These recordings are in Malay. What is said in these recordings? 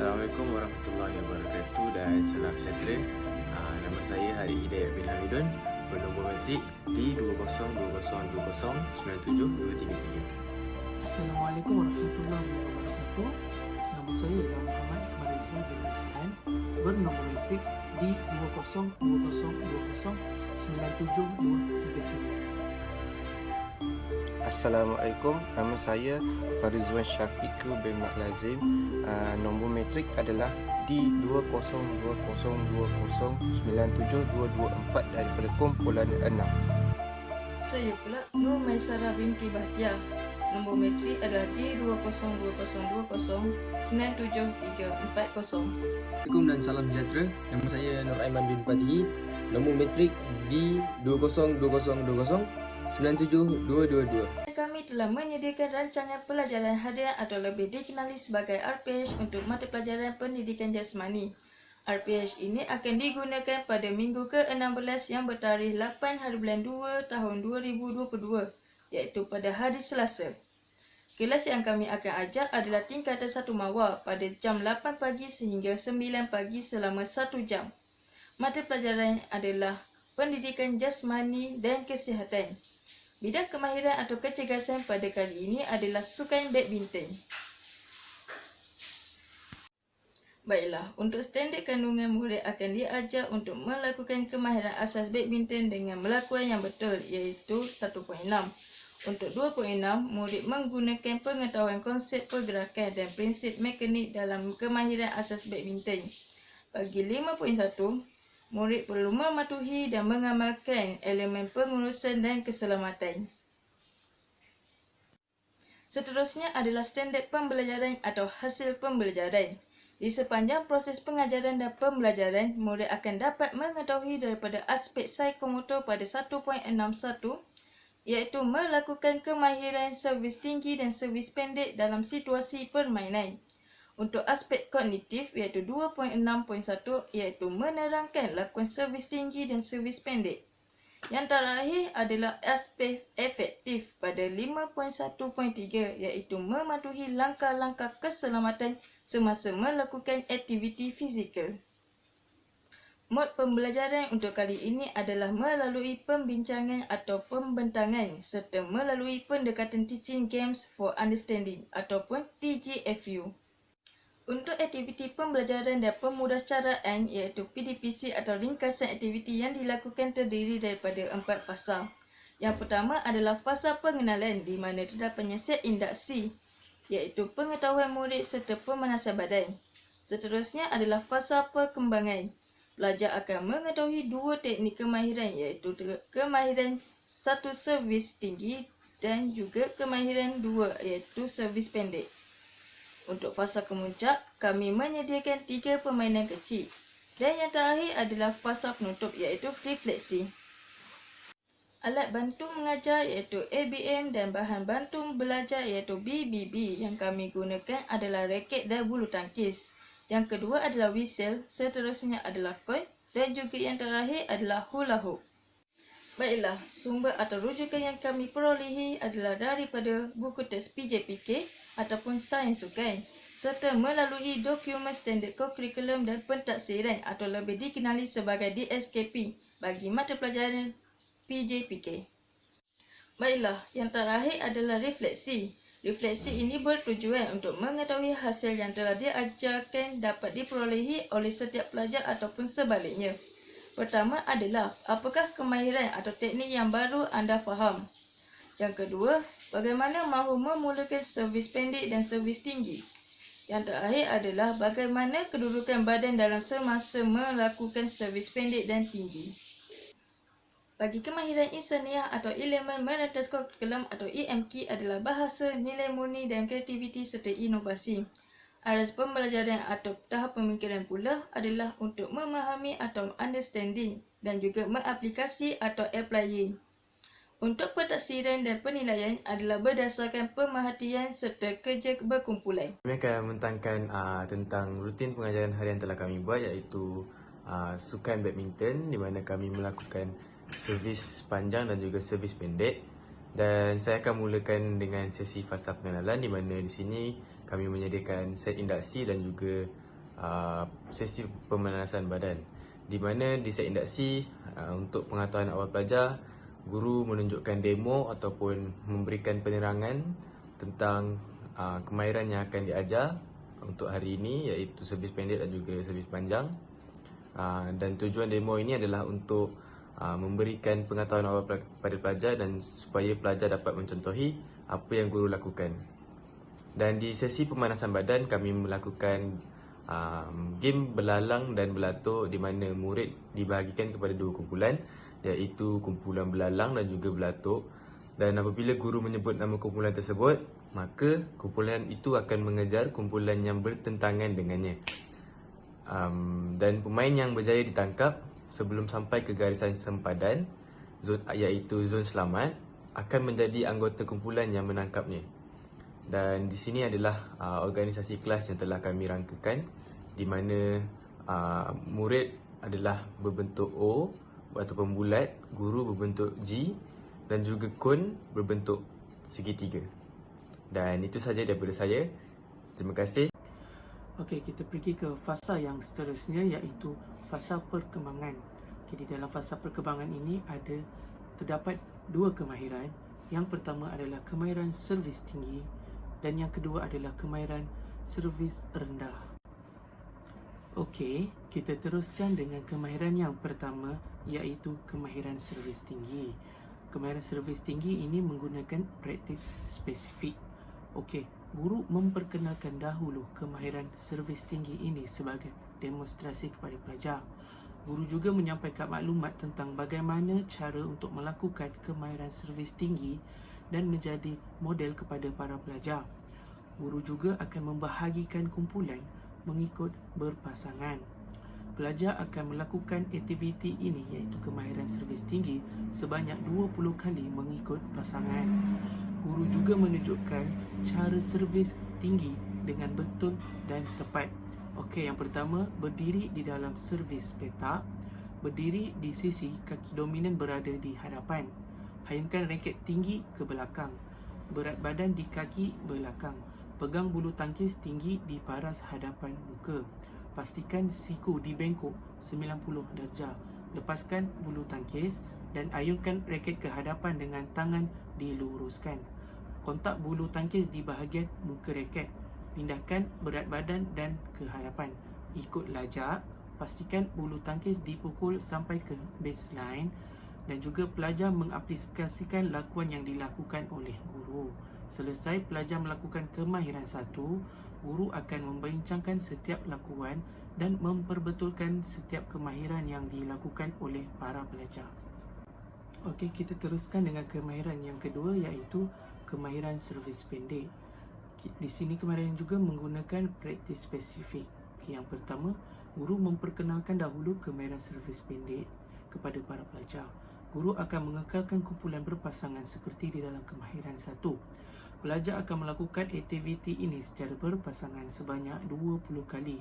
Assalamualaikum warahmatullahi wabarakatuh dan salam sejahtera. Nama saya Hari Hidayat bin Hamidun, bernombor matrik D202020972333. Assalamualaikum warahmatullahi wabarakatuh. Nama saya Ilham Muhammad Marizal bin Hassan, bernombor matrik D202020972339. Assalamualaikum, nama saya Farizwan Syafiq bin Mak Lazim. Nombor matrik adalah D202020972224 daripada kumpulan 6. Saya pula Nur Maisarah binti Bahtiar. Nombor matrik adalah D202020973440. Assalamualaikum dan salam sejahtera. Nama saya Nur Aiman bin Fatihi. Nombor matrik D202020972222. Kami telah menyediakan rancangan pelajaran harian atau lebih dikenali sebagai RPH untuk mata pelajaran pendidikan jasmani. RPH ini akan digunakan pada minggu ke-16 yang bertarikh 8 hari bulan 2 tahun 2022, iaitu pada hari Selasa. Kelas yang kami akan ajar adalah tingkatan 1 Mawar pada jam 8 pagi sehingga 9 pagi selama 1 jam. Mata pelajaran adalah pendidikan jasmani dan kesihatan. Bidang kemahiran atau kecergasan pada kali ini adalah sukan badminton. Baiklah, untuk standard kandungan murid akan diajar untuk melakukan kemahiran asas badminton dengan melakukan yang betul, iaitu 1.6. Untuk 2.6, murid menggunakan pengetahuan konsep pergerakan dan prinsip mekanik dalam kemahiran asas badminton. Bagi 5.1, murid perlu mematuhi dan mengamalkan elemen pengurusan dan keselamatan. Seterusnya adalah standard pembelajaran atau hasil pembelajaran. Di sepanjang proses pengajaran dan pembelajaran, murid akan dapat mengetahui daripada aspek psikomotor pada 1.61, iaitu melakukan kemahiran servis tinggi dan servis pendek dalam situasi permainan. Untuk aspek kognitif iaitu 2.6.1, iaitu menerangkan lakukan servis tinggi dan servis pendek. Yang terakhir adalah aspek efektif pada 5.1.3, iaitu mematuhi langkah-langkah keselamatan semasa melakukan aktiviti fizikal. Mod pembelajaran untuk kali ini adalah melalui pembincangan atau pembentangan serta melalui pendekatan Teaching Games for Understanding ataupun TGFU. Untuk aktiviti pembelajaran dan pemudahcaraan iaitu PDPC atau ringkasan aktiviti yang dilakukan terdiri daripada 4 fasa. Yang pertama adalah fasa pengenalan di mana terdapatnya set induksi iaitu pengetahuan murid serta pemanasan badan. Seterusnya adalah fasa perkembangan. Pelajar akan mengetahui 2 teknik kemahiran iaitu kemahiran 1 servis tinggi dan juga kemahiran 2 iaitu servis pendek. Untuk fasa kemuncak, kami menyediakan 3 permainan kecil. Dan yang terakhir adalah fasa penutup iaitu refleksi. Alat bantu mengajar iaitu ABM dan bahan bantu belajar iaitu BBB yang kami gunakan adalah raket dan bulu tangkis. Yang kedua adalah whistle, seterusnya adalah coin dan juga yang terakhir adalah hula hoop. Baiklah, sumber atau rujukan yang kami perolehi adalah daripada buku teks PJPK ataupun sains sukan serta melalui dokumen standard kurikulum dan pentaksiran atau lebih dikenali sebagai DSKP bagi mata pelajaran PJPK. Baiklah, yang terakhir adalah refleksi. Refleksi ini bertujuan untuk mengetahui hasil yang telah diajarkan dapat diperolehi oleh setiap pelajar ataupun sebaliknya. Pertama adalah, apakah kemahiran atau teknik yang baru anda faham? Yang kedua, bagaimana mahu memulakan servis pendek dan servis tinggi? Yang terakhir adalah, bagaimana kedudukan badan dalam semasa melakukan servis pendek dan tinggi? Bagi kemahiran insaniah atau elemen merentas kurikulum atau EMK adalah bahasa, nilai murni dan kreativiti serta inovasi. Aras pembelajaran atau tahap pemikiran pula adalah untuk memahami atau understanding dan juga mengaplikasi atau applying. Untuk pentaksiran dan penilaian adalah berdasarkan pemerhatian serta kerja berkumpulan. Kami akan mentangkan tentang rutin pengajaran harian telah kami buat iaitu sukan badminton di mana kami melakukan servis panjang dan juga servis pendek. Dan saya akan mulakan dengan sesi fasa pengenalan di mana di sini kami menyediakan set induksi dan juga sesi pemanasan badan, di mana di set induksi untuk pengetahuan awal pelajar, guru menunjukkan demo ataupun memberikan penerangan tentang kemahiran yang akan diajar untuk hari ini, iaitu servis pendek dan juga servis panjang. Dan tujuan demo ini adalah untuk memberikan pengetahuan awal pada pelajar dan supaya pelajar dapat mencontohi apa yang guru lakukan. Dan di sesi pemanasan badan, kami melakukan game belalang dan belatuk, di mana murid dibahagikan kepada dua kumpulan, iaitu kumpulan belalang dan juga belatuk. Dan apabila guru menyebut nama kumpulan tersebut, maka kumpulan itu akan mengejar kumpulan yang bertentangan dengannya. Dan pemain yang berjaya ditangkap sebelum sampai ke garisan sempadan, iaitu zon selamat, akan menjadi anggota kumpulan yang menangkapnya. Dan di sini adalah organisasi kelas yang telah kami rangkakan, di mana murid adalah berbentuk O ataupun bulat, guru berbentuk G dan juga kun berbentuk segitiga. Dan itu sahaja daripada saya. Terima kasih. Okey, kita pergi ke fasa yang seterusnya, iaitu fasa perkembangan. Okay, di dalam fasa perkembangan ini terdapat dua kemahiran. Yang pertama adalah kemahiran servis tinggi dan yang kedua adalah kemahiran servis rendah. Okey, kita teruskan dengan kemahiran yang pertama, iaitu kemahiran servis tinggi. Kemahiran servis tinggi ini menggunakan praktis spesifik. Okey, guru memperkenalkan dahulu kemahiran servis tinggi ini sebagai demonstrasi kepada pelajar. Guru juga menyampaikan maklumat tentang bagaimana cara untuk melakukan kemahiran servis tinggi dan menjadi model kepada para pelajar. Guru juga akan membahagikan kumpulan mengikut berpasangan. Pelajar akan melakukan aktiviti ini, iaitu kemahiran servis tinggi, sebanyak 20 kali mengikut pasangan. Guru juga menunjukkan cara servis tinggi dengan betul dan tepat. Okey, yang pertama, berdiri di dalam servis petak, berdiri di sisi kaki dominan berada di hadapan. Hayunkan raket tinggi ke belakang, berat badan di kaki belakang. Pegang bulu tangkis tinggi di paras hadapan muka. Pastikan siku dibengkok 90 darjah. Lepaskan bulu tangkis dan ayunkan raket ke hadapan dengan tangan diluruskan. Kontak bulu tangkis di bahagian muka raket. Pindahkan berat badan dan ke hadapan. Ikut lajak. Pastikan bulu tangkis dipukul sampai ke baseline. Dan juga pelajar mengaplikasikan lakuan yang dilakukan oleh guru. Selesai pelajar melakukan kemahiran satu, guru akan membincangkan setiap lakuan dan memperbetulkan setiap kemahiran yang dilakukan oleh para pelajar. Okey, kita teruskan dengan kemahiran yang kedua, iaitu kemahiran servis pendek. Di sini kemahiran juga menggunakan praktis spesifik. Yang pertama, guru memperkenalkan dahulu kemahiran servis pendek kepada para pelajar. Guru akan mengekalkan kumpulan berpasangan seperti di dalam kemahiran satu. Pelajar akan melakukan aktiviti ini secara berpasangan sebanyak 20 kali.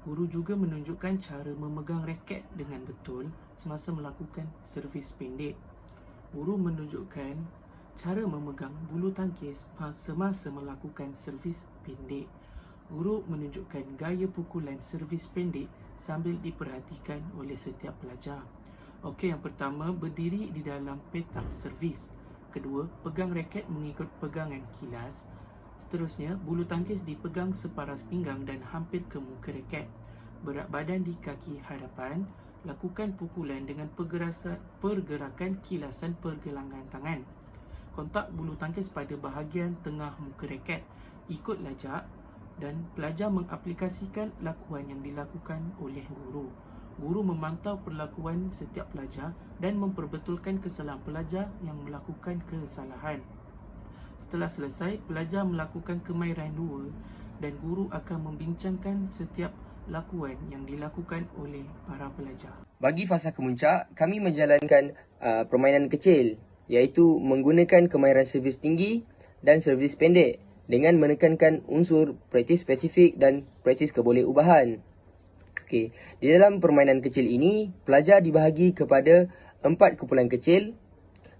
Guru juga menunjukkan cara memegang raket dengan betul semasa melakukan servis pendek. Guru menunjukkan cara memegang bulu tangkis semasa melakukan servis pendek. Guru menunjukkan gaya pukulan servis pendek sambil diperhatikan oleh setiap pelajar. Okey, yang pertama, berdiri di dalam petak servis. Kedua, pegang raket mengikut pegangan kilas. Seterusnya, bulu tangkis dipegang separas pinggang dan hampir ke muka raket. Berat badan di kaki hadapan. Lakukan pukulan dengan pergerakan kilasan pergelangan tangan. Kontak bulu tangkis pada bahagian tengah muka raket. Ikut lajak dan pelajar mengaplikasikan lakuan yang dilakukan oleh guru. Guru memantau perlakuan setiap pelajar dan memperbetulkan kesalahan pelajar yang melakukan kesalahan. Setelah selesai, pelajar melakukan kemahiran 2 dan guru akan membincangkan setiap lakuan yang dilakukan oleh para pelajar. Bagi fasa kemuncak, kami menjalankan permainan kecil, iaitu menggunakan kemahiran servis tinggi dan servis pendek dengan menekankan unsur praktis spesifik dan praktis kebolehubahan. Okey, di dalam permainan kecil ini, pelajar dibahagi kepada 4 kumpulan kecil.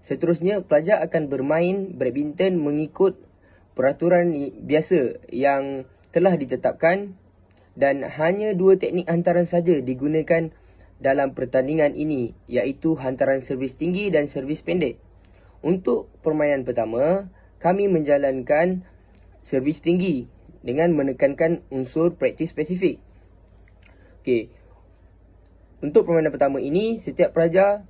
Seterusnya, pelajar akan bermain badminton mengikut peraturan biasa yang telah ditetapkan dan hanya 2 teknik hantaran saja digunakan dalam pertandingan ini, iaitu hantaran servis tinggi dan servis pendek. Untuk permainan pertama, kami menjalankan servis tinggi dengan menekankan unsur praktis spesifik. Okey. Untuk permainan pertama ini, setiap pelajar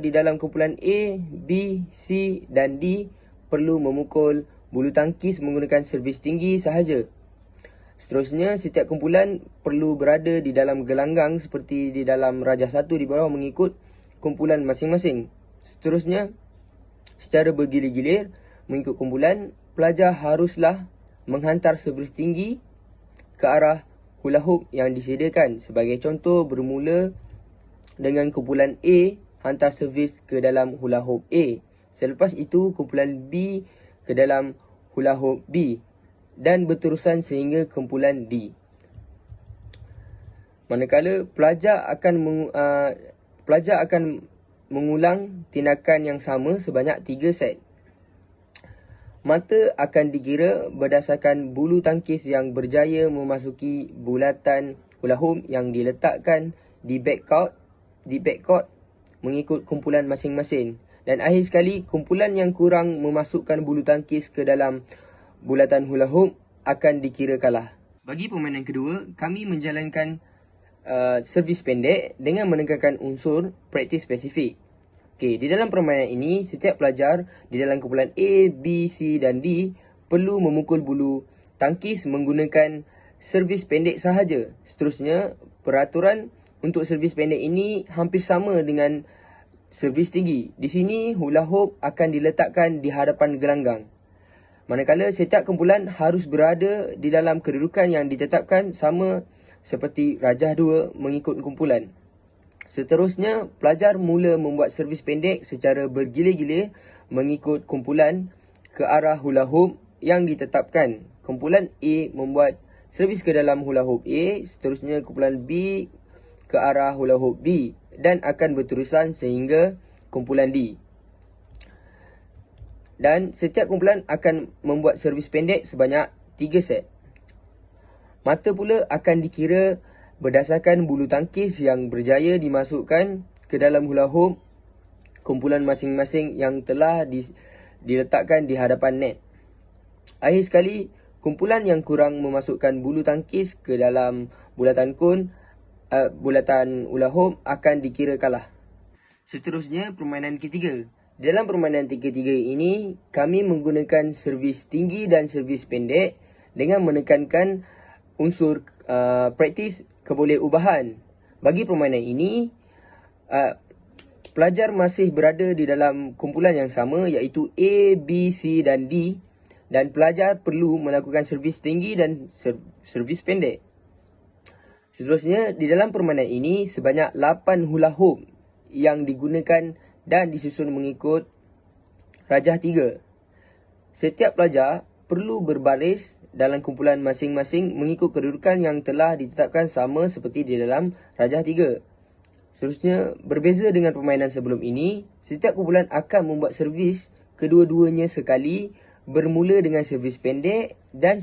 di dalam kumpulan A, B, C dan D perlu memukul bulu tangkis menggunakan servis tinggi sahaja. Seterusnya, setiap kumpulan perlu berada di dalam gelanggang seperti di dalam Rajah 1 di bawah mengikut kumpulan masing-masing. Seterusnya, secara bergilir-gilir mengikut kumpulan, pelajar haruslah menghantar servis tinggi ke arah hula hoop yang disediakan. Sebagai contoh, bermula dengan kumpulan A hantar servis ke dalam hula hoop A. Selepas itu, kumpulan B ke dalam hula hoop B dan berterusan sehingga kumpulan D. Manakala pelajar akan mengulang tindakan yang sama sebanyak 3 set. Mata akan dikira berdasarkan bulu tangkis yang berjaya memasuki bulatan hula hoop yang diletakkan di backcourt mengikut kumpulan masing-masing. Dan akhir sekali, kumpulan yang kurang memasukkan bulu tangkis ke dalam bulatan hula hoop akan dikira kalah. Bagi permainan kedua, kami menjalankan servis pendek dengan menekankan unsur praktis spesifik. Okey, di dalam permainan ini, setiap pelajar di dalam kumpulan A, B, C dan D perlu memukul bulu tangkis menggunakan servis pendek sahaja. Seterusnya, peraturan untuk servis pendek ini hampir sama dengan servis tinggi. Di sini, hula hoop akan diletakkan di hadapan gelanggang. Manakala setiap kumpulan harus berada di dalam kedudukan yang ditetapkan sama seperti Rajah 2 mengikut kumpulan. Seterusnya, pelajar mula membuat servis pendek secara bergilir-gilir mengikut kumpulan ke arah hula hoop yang ditetapkan. Kumpulan A membuat servis ke dalam hula hoop A, seterusnya kumpulan B ke arah hula hoop B dan akan berterusan sehingga kumpulan D. Dan setiap kumpulan akan membuat servis pendek sebanyak 3 set. Mata pula akan dikira berdasarkan bulu tangkis yang berjaya dimasukkan ke dalam hula hoop kumpulan masing-masing yang telah diletakkan di hadapan net. Akhir sekali, kumpulan yang kurang memasukkan bulu tangkis ke dalam bulatan hula hoop akan dikira kalah. Seterusnya, permainan ketiga. Dalam permainan ketiga ini, kami menggunakan servis tinggi dan servis pendek dengan menekankan unsur praktis kebolehubahan. Bagi permainan ini, pelajar masih berada di dalam kumpulan yang sama iaitu A, B, C dan D dan pelajar perlu melakukan servis tinggi dan servis pendek. Seterusnya, di dalam permainan ini sebanyak 8 hula hoop yang digunakan dan disusun mengikut Rajah 3. Setiap pelajar perlu berbaris dalam kumpulan masing-masing mengikut kedudukan yang telah ditetapkan sama seperti di dalam Rajah 3. Seterusnya, berbeza dengan permainan sebelum ini, setiap kumpulan akan membuat servis kedua-duanya sekali bermula dengan servis pendek dan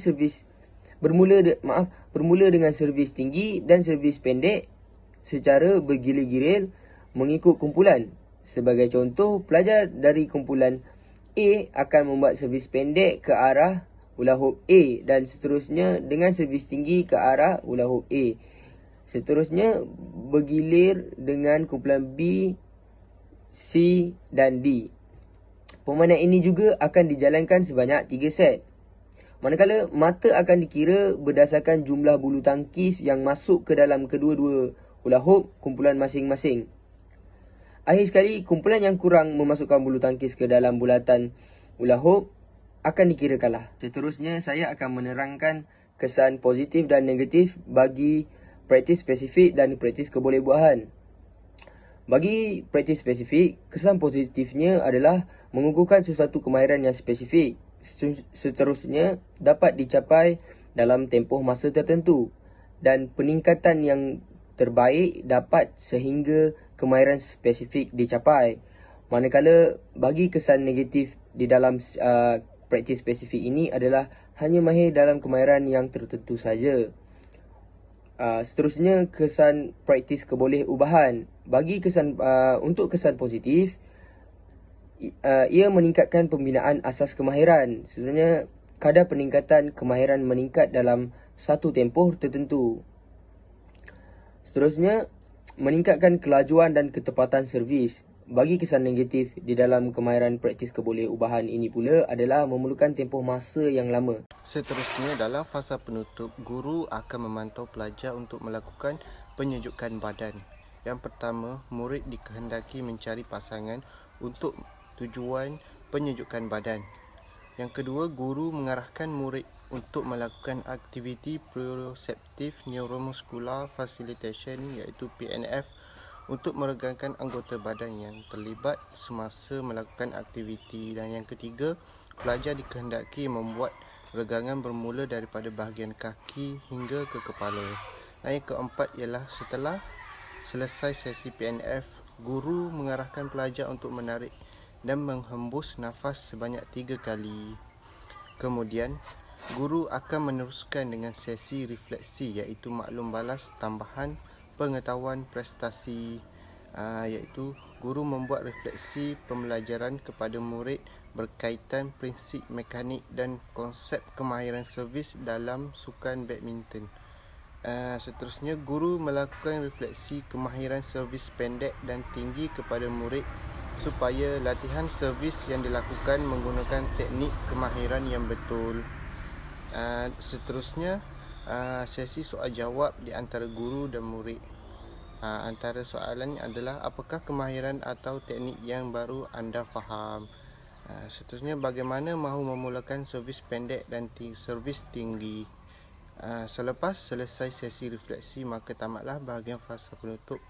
bermula dengan servis tinggi dan servis pendek secara bergilir-gilir mengikut kumpulan. Sebagai contoh, pelajar dari kumpulan A akan membuat servis pendek ke arah hula hoop A dan seterusnya dengan servis tinggi ke arah hula hoop A. Seterusnya, bergilir dengan kumpulan B, C dan D. Permainan ini juga akan dijalankan sebanyak 3 set. Manakala mata akan dikira berdasarkan jumlah bulu tangkis yang masuk ke dalam kedua-dua hula hoop kumpulan masing-masing. Akhir sekali, kumpulan yang kurang memasukkan bulu tangkis ke dalam bulatan hula hoop akan dikira kalah. Seterusnya, saya akan menerangkan kesan positif dan negatif bagi praktis spesifik dan praktis kebolehbuahan. Bagi praktis spesifik, kesan positifnya adalah mengukuhkan sesuatu kemahiran yang spesifik. Seterusnya, dapat dicapai dalam tempoh masa tertentu dan peningkatan yang terbaik dapat sehingga kemahiran spesifik dicapai. Manakala bagi kesan negatif di dalam praktis spesifik ini adalah hanya mahir dalam kemahiran yang tertentu saja. Seterusnya, kesan praktis kebolehubahan. Untuk kesan positif, ia meningkatkan pembinaan asas kemahiran. Seterusnya, kadar peningkatan kemahiran meningkat dalam satu tempoh tertentu. Seterusnya, meningkatkan kelajuan dan ketepatan servis. Bagi kesan negatif di dalam kemahiran praktis kebolehubahan ini pula adalah memerlukan tempoh masa yang lama. Seterusnya, dalam fasa penutup, guru akan memantau pelajar untuk melakukan penyejukan badan. Yang pertama, murid dikehendaki mencari pasangan untuk tujuan penyejukan badan. Yang kedua, guru mengarahkan murid untuk melakukan aktiviti proprioceptive neuromuscular facilitation iaitu PNF untuk meregangkan anggota badan yang terlibat semasa melakukan aktiviti. Dan yang ketiga, pelajar dikehendaki membuat regangan bermula daripada bahagian kaki hingga ke kepala. Dan yang keempat ialah setelah selesai sesi PNF, guru mengarahkan pelajar untuk menarik dan menghembus nafas sebanyak 3 kali. Kemudian, guru akan meneruskan dengan sesi refleksi iaitu maklum balas tambahan pengetahuan prestasi, iaitu guru membuat refleksi pembelajaran kepada murid berkaitan prinsip mekanik dan konsep kemahiran servis dalam sukan badminton. Seterusnya, guru melakukan refleksi kemahiran servis pendek dan tinggi kepada murid supaya latihan servis yang dilakukan menggunakan teknik kemahiran yang betul. Seterusnya, sesi soal jawab di antara guru dan murid. Antara soalan adalah apakah kemahiran atau teknik yang baru anda faham. Seterusnya, bagaimana mahu memulakan servis pendek dan servis tinggi. Selepas selesai sesi refleksi, maka tamatlah bahagian fasa penutup.